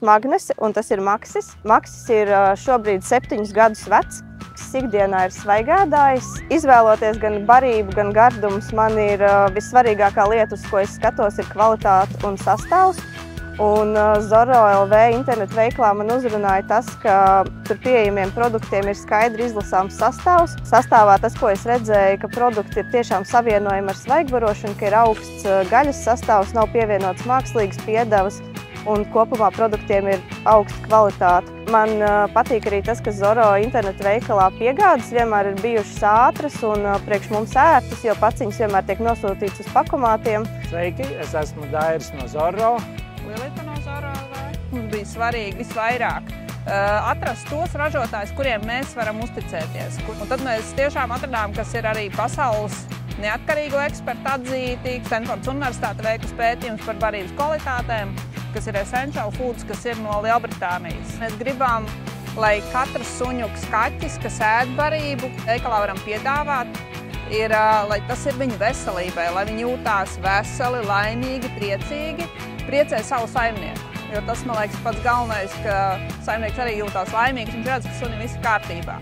sauc Magnesi, un tas ir Maksis. Maksis ir šobrīd 7 gadus vecs. Ikdienā ir svaigādājs. Izvēloties gan barību, gan gardumus, man ir vissvarīgākā lieta, uz ko es skatos, ir kvalitāte un sastāvs. Un Zorro LV internetu veiklā man uzrunāja tas, ka tur pieejamiem produktiem ir skaidri izlasāms sastāvs. Sastāvā tas, ko es redzēju, ka produkti ir tiešām savienojami ar svaigbarošanu, ka ir augsts gaļas sastāvs, nav pievienots mākslīgas piedevas un kopumā produktiem ir augsta kvalitāte. Man patīk arī tas, ka Zorro internetu veikalā piegādes vienmēr ir bijušas ātras un priekš mums ērtas, jo paciņas vienmēr tiek nosūtīts uz pakomātiem. Sveiki, es esmu Dairis no Zorro. Lilita no Zorro LV. Mums bija svarīgi visvairāk atrast tos ražotājus, kuriem mēs varam uzticēties. Un tad mēs tiešām atradām, kas ir arī pasaules neatkarīgo ekspertu atzīti. Stanfordas Universitāte veikusi pētījums par barības kvalitātēm, kas ir Essential Foods, kas ir no Lielbritānijas. Mēs gribam, lai katrs suņuks, kaķis, kas ēd barību, veikalā varam piedāvāt, lai tas ir viņu veselībai, lai viņi jūtās veseli, laimīgi, priecīgi, priecē savu saimnieku. Jo tas, man liekas, pats galvenais, ka saimnieks arī jūtās laimīgs un redz, ka sunim viss ir kārtībā.